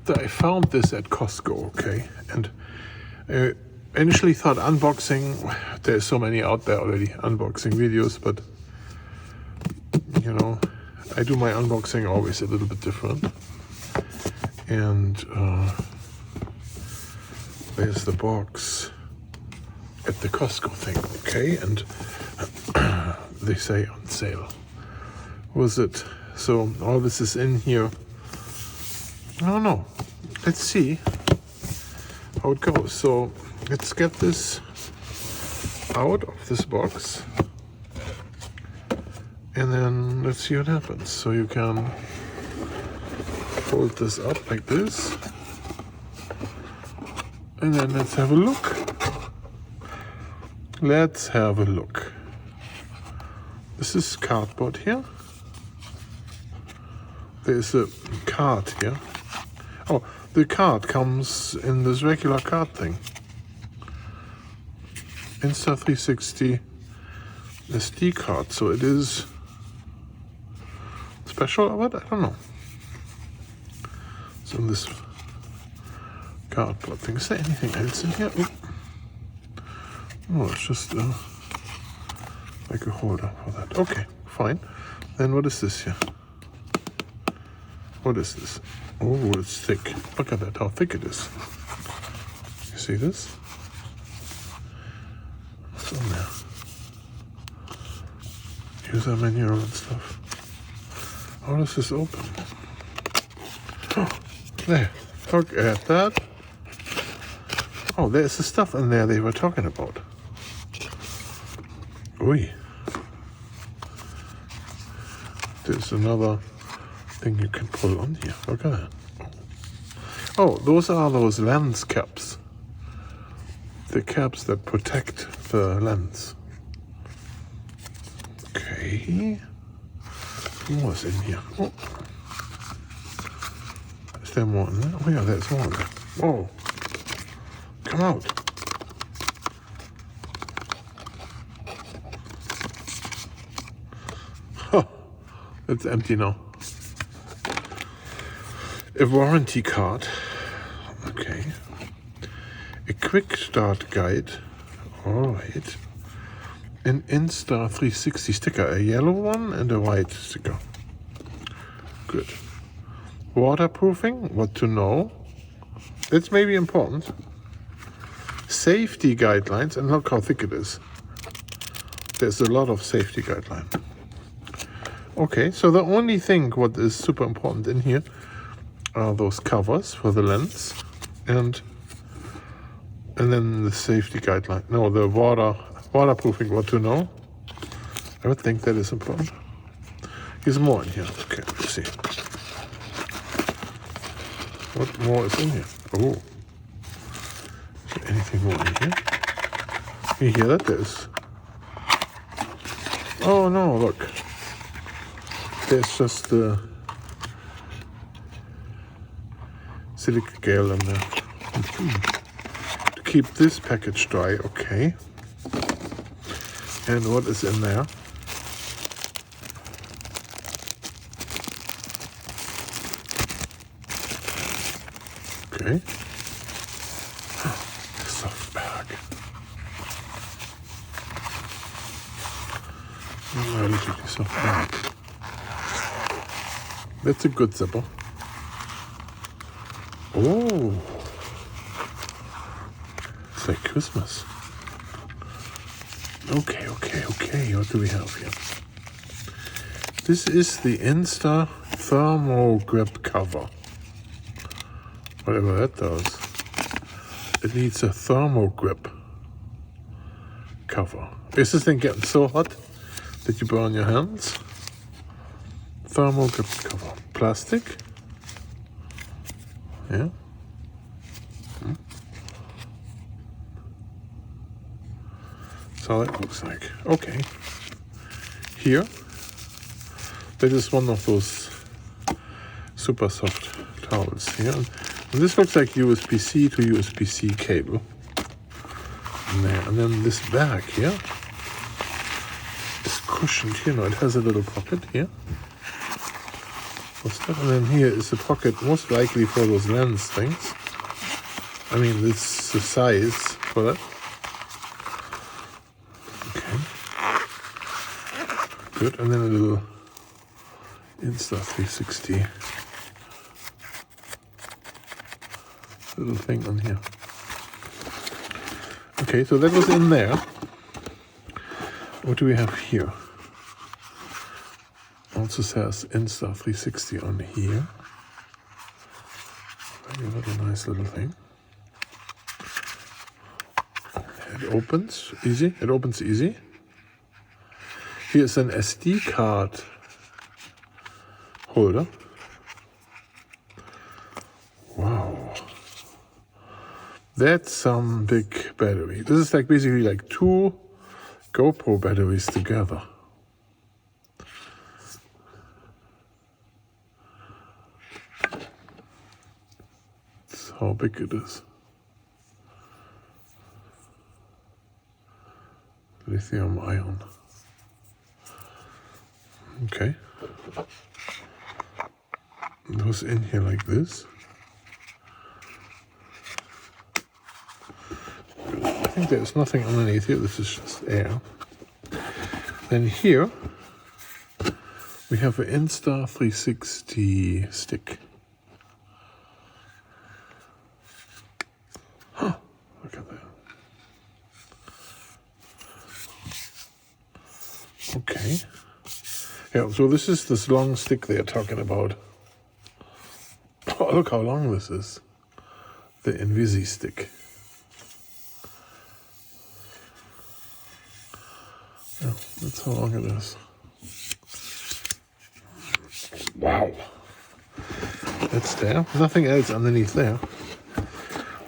I found this at Costco, okay, and I initially thought unboxing, there's so many out there already, unboxing videos, but you know, I do my unboxing always a little bit different. And there's the box at the Costco thing, okay, and they say on sale. Was it? So all this is in here. I don't know. Let's see how it goes. So let's get this out of this box, and then let's see what happens. So you can fold this up like this, and then let's have a look. Let's have a look. This is cardboard here. There's a card here. Oh, the card comes in this regular card thing. Insta360 SD card, so it is special or what? I don't know. It's in this cardboard thing. Is there anything else in here? Oh, it's just like a holder for that. Okay, fine. Then what is this here? What is this? Oh, it's thick. Look at that, how thick it is. You see this? What's on there? User manual and stuff. How does this open? Oh, there. Look at that. Oh, there's the stuff in there they were talking about. Oi. There's another thing you can pull on here. Look at that. Oh, those are those lens caps. The caps that protect the lens. Okay. What's in here? Oh. Is there more in there? Oh yeah, there's more in there. Whoa. Come out. Huh. It's empty now. A warranty card. Okay. A quick start guide. Alright. An insta360 sticker. A yellow one and a white sticker. Good. Waterproofing. What to know. That's maybe important. Safety guidelines. And look how thick it is. There's a lot of safety guideline. Okay, so the only thing what is super important in here are those covers for the lens, and then the safety guideline. No, the waterproofing. What to know. I would think that is important. There's more in here. Okay, let's see. What more is in here? Oh, is there anything more in here? You hear that? There's. Oh no! Look. There's just the silica gel in there. To keep this package dry, okay. And what is in there? Okay. Soft bag. Relatively soft bag. That's a good zipper. Oh, it's like Christmas. Okay. What do we have here? This is the Insta Thermo Grip cover. Whatever that does. It needs a thermo grip cover. Is this thing getting so hot that you burn your hands? Thermal grip cover. Plastic. Yeah. That's how that looks like. Okay. Here. That is one of those super soft towels here. And this looks like USB-C to USB-C cable. And then this bag here is cushioned. You know, it has a little pocket here. for stuff. And then here is a pocket, most likely for those lens things. I mean, this is the size for that. Okay. Good. And then a little insta360 little thing on here. Okay, so that was in there. What do we have here? Also says insta360 on here. Very nice little thing. It opens easy. It opens easy. Here's an SD card holder. Wow. That's some big battery. This is like basically like 2 GoPro batteries together. That's how big it is. Lithium ion. Okay. It goes in here like this. I think there's nothing underneath here. This is just air. Then here we have an insta360 stick. Huh, look at that. Okay. Yeah, so this is this long stick they're talking about. Oh, look how long this is. The Invisi stick. Yeah, that's how long it is. Wow. That's there. Nothing else underneath there.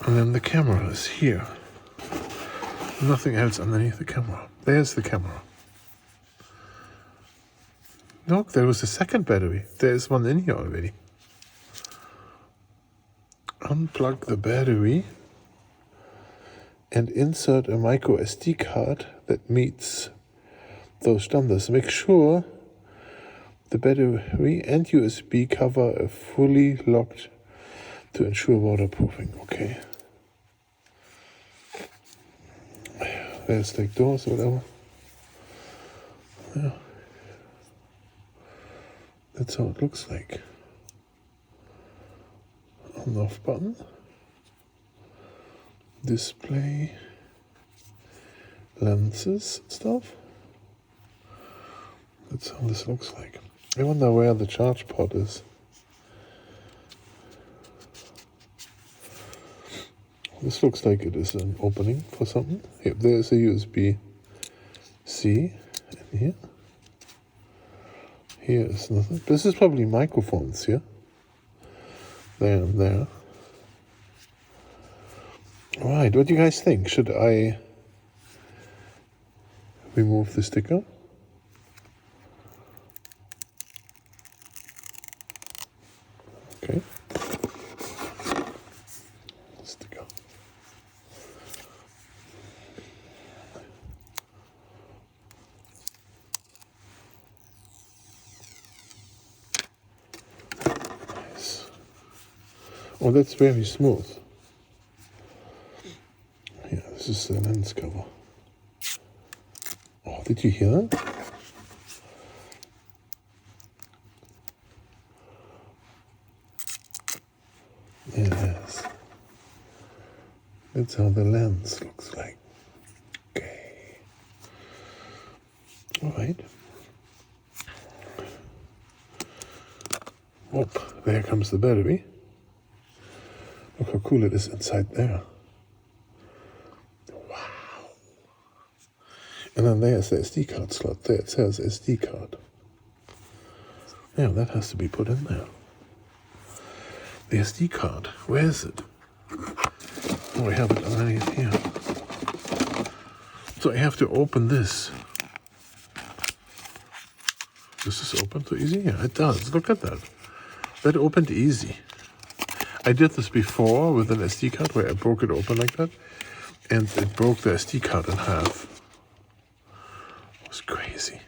And then the camera is here. Nothing else underneath the camera. There's the camera. Look, there was a second battery. There's one in here already. Unplug the battery and insert a micro SD card that meets those numbers. Make sure the battery and USB cover are fully locked to ensure waterproofing. Okay. There's like doors or whatever. Yeah. That's how it looks like. On off button. Display. Lenses and stuff. That's how this looks like. I wonder where the charge port is. This looks like it is an opening for something. Yep, there's a USB-C in here. Here is nothing. This is probably microphones here. There and there. Alright, what do you guys think? Should I remove the sticker? Okay. Sticker. Nice. Oh, that's very smooth. Yeah, this is the lens cover. Oh, did you hear that? Yes. That's how the lens looks like. Okay. All right. Whoop, there comes the battery. Look how cool it is inside there. Wow. And then there's the SD card slot. There it says SD card. Yeah, that has to be put in there. The SD card, where is it? Oh, I have it underneath here. So I have to open this. Does this open so easy? Yeah, it does. Look at that. That opened easy. I did this before with an SD card where I broke it open like that. And it broke the SD card in half. It was crazy.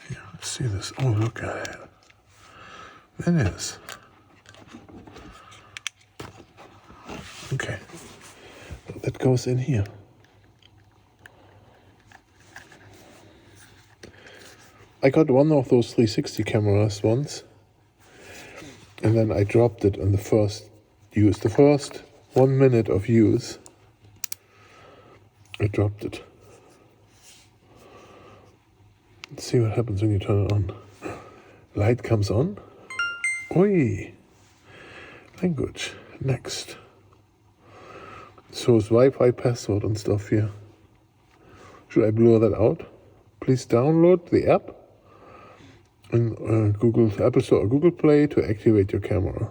Yeah, let's see this. Oh, look at it. It is. Okay. That goes in here. I got one of those 360 cameras once, and then I dropped it in the first use. The first 1 minute of use, I dropped it. Let's see what happens when you turn it on. Light comes on. Oi! Language. Next. Shows Wi-Fi password and stuff here. Should I blur that out? Please download the app in Google Apple Store or Google Play to activate your camera.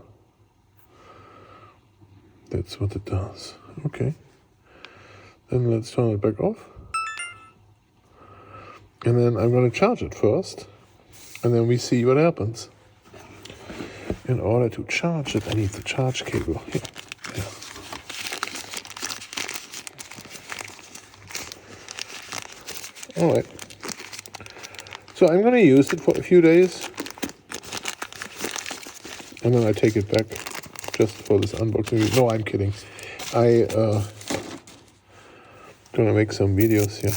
That's what it does. Okay. Then let's turn it back off. And then I'm going to charge it first. And then we see what happens. In order to charge it, I need the charge cable. Here. Yeah. Alright. So I'm going to use it for a few days. And then I take it back just for this unboxing. No, I'm kidding. Gonna make some videos here.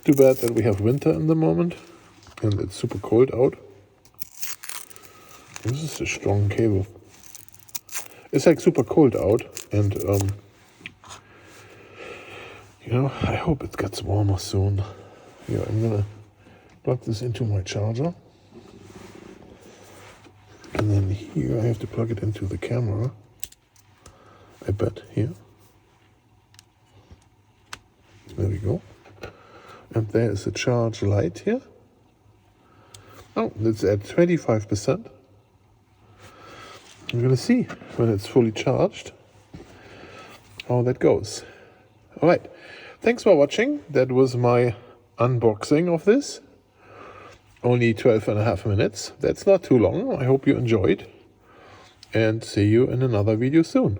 Too bad that we have winter in the moment and it's super cold out. This is a strong cable. It's like super cold out, and you know, I hope it gets warmer soon. Yeah, I'm gonna plug this into my charger. And then here I have to plug it into the camera. I bet here. There we go. And there is a charge light here. Oh, it's at 25%. I'm gonna see when it's fully charged how that goes. All right, thanks for watching. That was my unboxing of this. Only 12.5 minutes. That's not too long. I hope you enjoyed. And see you in another video soon.